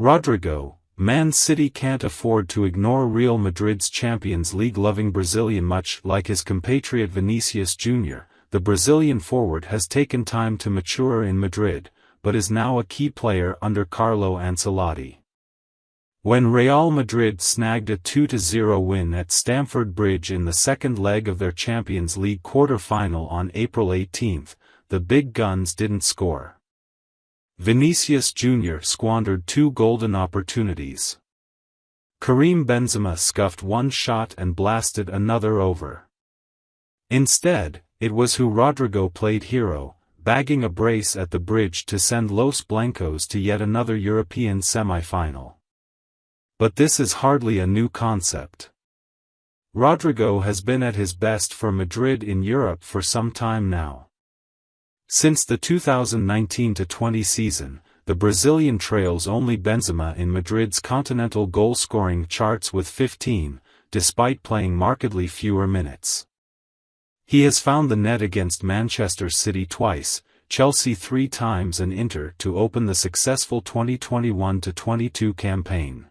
Rodrygo, Man City can't afford to ignore Real Madrid's Champions League-loving Brazilian. Much like his compatriot Vinicius Jr., the Brazilian forward has taken time to mature in Madrid, but is now a key player under Carlo Ancelotti. When Real Madrid snagged a 2-0 win at Stamford Bridge in the second leg of their Champions League quarter-final on April 18, the big guns didn't score. Vinicius Jr. squandered 2 golden opportunities. Karim Benzema scuffed one shot and blasted another over. Instead, it was who Rodrygo played hero, bagging a brace at the bridge to send Los Blancos to yet another European semi-final. But this is hardly a new concept. Rodrygo has been at his best for Madrid in Europe for some time now. Since the 2019-20 season, the Brazilian trails only Benzema in Madrid's continental goal-scoring charts with 15, despite playing markedly fewer minutes. He has found the net against Manchester City twice, Chelsea 3 times and Inter to open the successful 2021-22 campaign.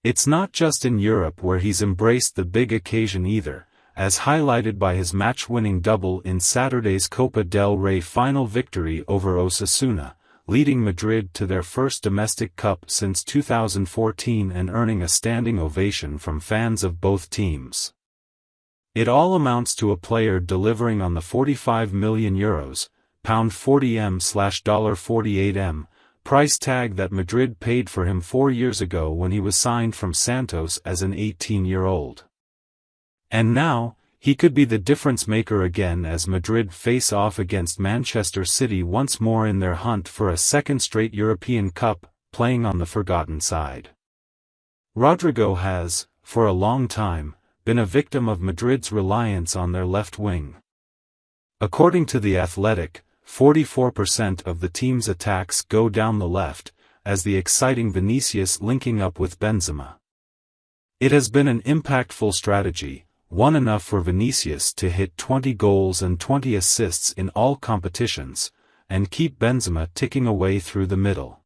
It's not just in Europe where he's embraced the big occasion either, as highlighted by his match-winning double in Saturday's Copa del Rey final victory over Osasuna, leading Madrid to their first domestic cup since 2014 and earning a standing ovation from fans of both teams. It all amounts to a player delivering on the €45 million, £40M/$48M, price tag that Madrid paid for him 4 years ago when he was signed from Santos as an 18-year-old. And now, he could be the difference-maker again as Madrid face off against Manchester City once more in their hunt for a second straight European Cup, playing on the forgotten side. Rodrygo has, for a long time, been a victim of Madrid's reliance on their left wing. According to The Athletic, 44% of the team's attacks go down the left, as the exciting Vinicius linking up with Benzema. It has been an impactful strategy, one enough for Vinicius to hit 20 goals and 20 assists in all competitions, and keep Benzema ticking away through the middle.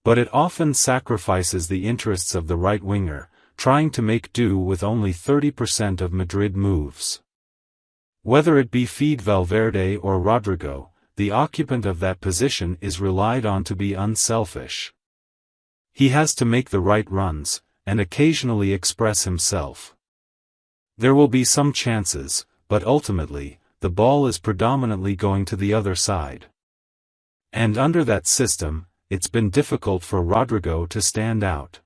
But it often sacrifices the interests of the right winger, trying to make do with only 30% of Madrid moves. Whether it be Fede Valverde or Rodrygo, the occupant of that position is relied on to be unselfish. He has to make the right runs, and occasionally express himself. There will be some chances, but ultimately, the ball is predominantly going to the other side. And under that system, it's been difficult for Rodrygo to stand out.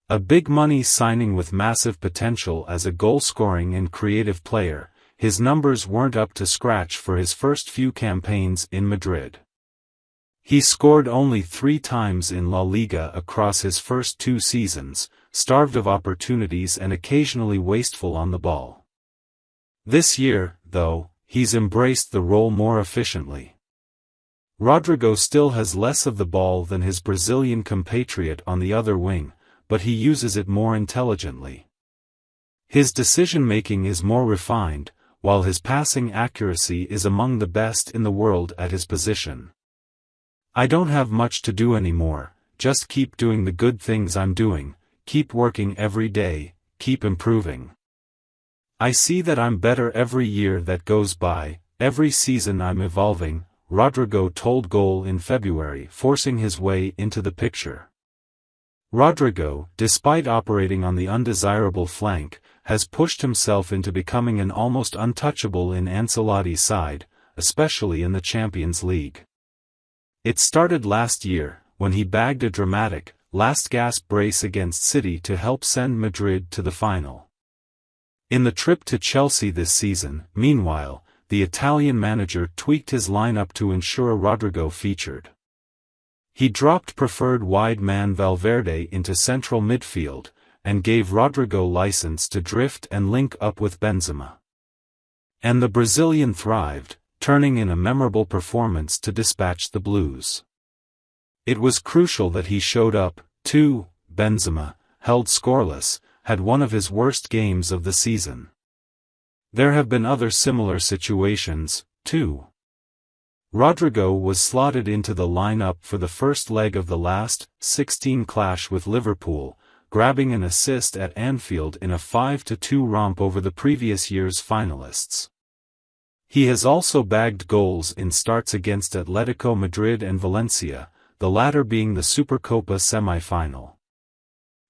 A big-money signing with massive potential as a goal-scoring and creative player, his numbers weren't up to scratch for his first few campaigns in Madrid. He scored only 3 times in La Liga across his first 2 seasons, starved of opportunities and occasionally wasteful on the ball. This year, though, he's embraced the role more efficiently. Rodrygo still has less of the ball than his Brazilian compatriot on the other wing, but he uses it more intelligently. His decision-making is more refined, while his passing accuracy is among the best in the world at his position. I don't have much to do anymore, just keep doing the good things I'm doing, keep working every day, keep improving. I see that I'm better every year that goes by, every season I'm evolving, Rodrygo told Goal in February, forcing his way into the picture. Rodrygo, despite operating on the undesirable flank, has pushed himself into becoming an almost untouchable in Ancelotti's side, especially in the Champions League. It started last year, when he bagged a dramatic, last-gasp brace against City to help send Madrid to the final. In the trip to Chelsea this season, meanwhile, the Italian manager tweaked his lineup to ensure Rodrygo featured. He dropped preferred wide man Valverde into central midfield, and gave Rodrygo license to drift and link up with Benzema. And the Brazilian thrived, turning in a memorable performance to dispatch the Blues. It was crucial that he showed up, too. Benzema, held scoreless, had one of his worst games of the season. There have been other similar situations, too. Rodrygo was slotted into the lineup for the first leg of the last 16 clash with Liverpool, grabbing an assist at Anfield in a 5-2 romp over the previous year's finalists. He has also bagged goals in starts against Atletico Madrid and Valencia, the latter being the Supercopa semi-final.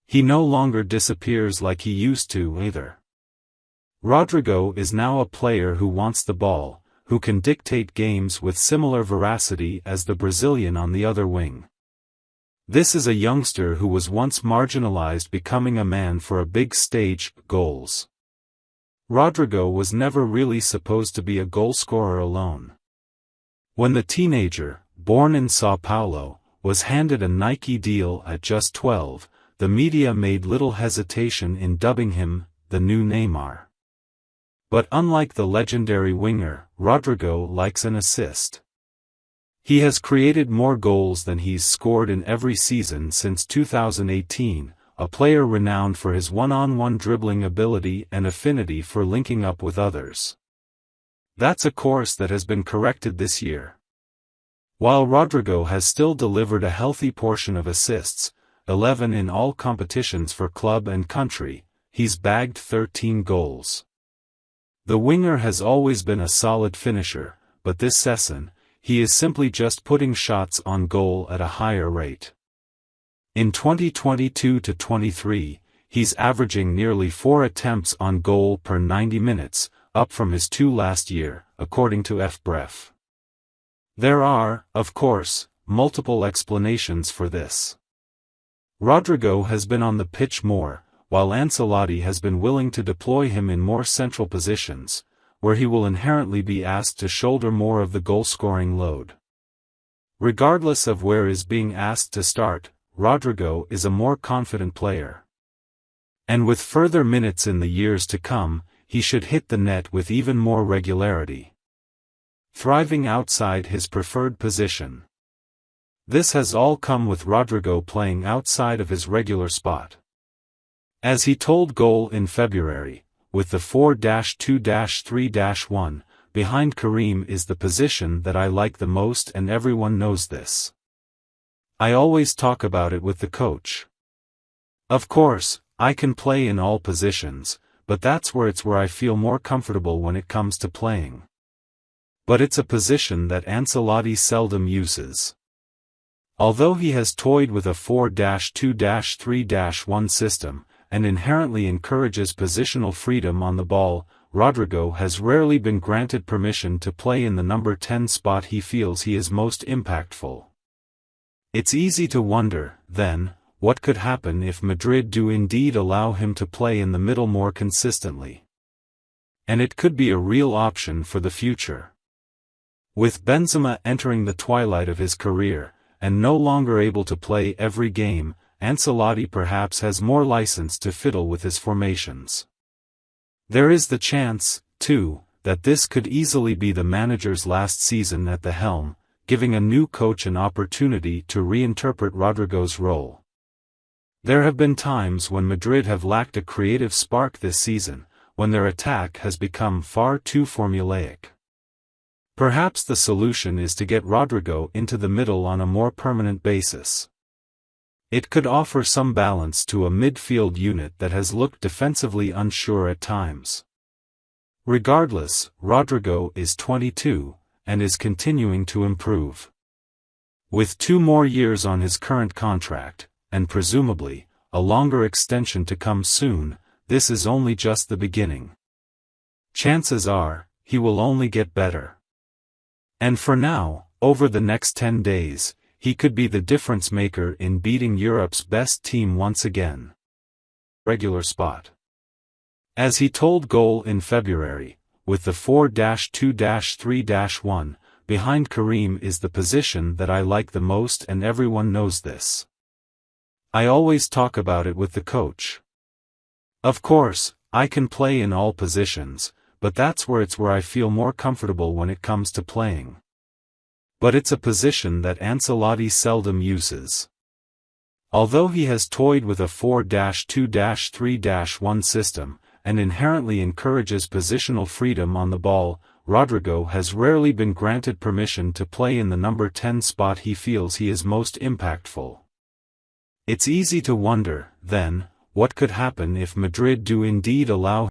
He no longer disappears like he used to either. Rodrygo is now a player who wants the ball, who can dictate games with similar veracity as the Brazilian on the other wing. This is a youngster who was once marginalized, becoming a man for a big stage, goals. Rodrygo was never really supposed to be a goalscorer alone. When the teenager, born in São Paulo, was handed a Nike deal at just 12, the media made little hesitation in dubbing him the new Neymar. But unlike the legendary winger, Rodrygo likes an assist. He has created more goals than he's scored in every season since 2018, a player renowned for his one-on-one dribbling ability and affinity for linking up with others. That's a course that has been corrected this year. While Rodrygo has still delivered a healthy portion of assists, 11 in all competitions for club and country, he's bagged 13 goals. The winger has always been a solid finisher, but this season, he is simply just putting shots on goal at a higher rate. In 2022-23, he's averaging nearly 4 attempts on goal per 90 minutes, up from his 2 last year, according to FBref. There are, of course, multiple explanations for this. Rodrygo has been on the pitch more, while Ancelotti has been willing to deploy him in more central positions, where he will inherently be asked to shoulder more of the goal-scoring load. Regardless of where is being asked to start, Rodrygo is a more confident player. And with further minutes in the years to come, he should hit the net with even more regularity. Thriving outside his preferred position. This has all come with Rodrygo playing outside of his regular spot. As he told Goal in February, with the 4-2-3-1, behind Karim is the position that I like the most and everyone knows this. I always talk about it with the coach. Of course, I can play in all positions, but that's where I feel more comfortable when it comes to playing. But it's a position that Ancelotti seldom uses. Although he has toyed with a 4-2-3-1 system, and inherently encourages positional freedom on the ball, Rodrygo has rarely been granted permission to play in the number 10 spot he feels he is most impactful. It's easy to wonder, then, what could happen if Madrid do indeed allow him to play in the middle more consistently. And it could be a real option for the future. With Benzema entering the twilight of his career, and no longer able to play every game, Ancelotti perhaps has more license to fiddle with his formations. There is the chance, too, that this could easily be the manager's last season at the helm, giving a new coach an opportunity to reinterpret Rodrygo's role. There have been times when Madrid have lacked a creative spark this season, when their attack has become far too formulaic. Perhaps the solution is to get Rodrygo into the middle on a more permanent basis. It could offer some balance to a midfield unit that has looked defensively unsure at times. Regardless, Rodrygo is 22, and is continuing to improve. With 2 more years on his current contract, and presumably, a longer extension to come soon, this is only just the beginning. Chances are, he will only get better. And for now, over the next 10 days, he could be the difference maker in beating Europe's best team once again. Regular spot. As he told Goal in February, with the 4-2-3-1, behind Karim is the position that I like the most and everyone knows this. I always talk about it with the coach. Of course, I can play in all positions, but that's where I feel more comfortable when it comes to playing. But it's a position that Ancelotti seldom uses. Although he has toyed with a 4-2-3-1 system, and inherently encourages positional freedom on the ball, Rodrygo has rarely been granted permission to play in the number 10 spot. He feels he is most impactful. It's easy to wonder, then, what could happen if Madrid do indeed allow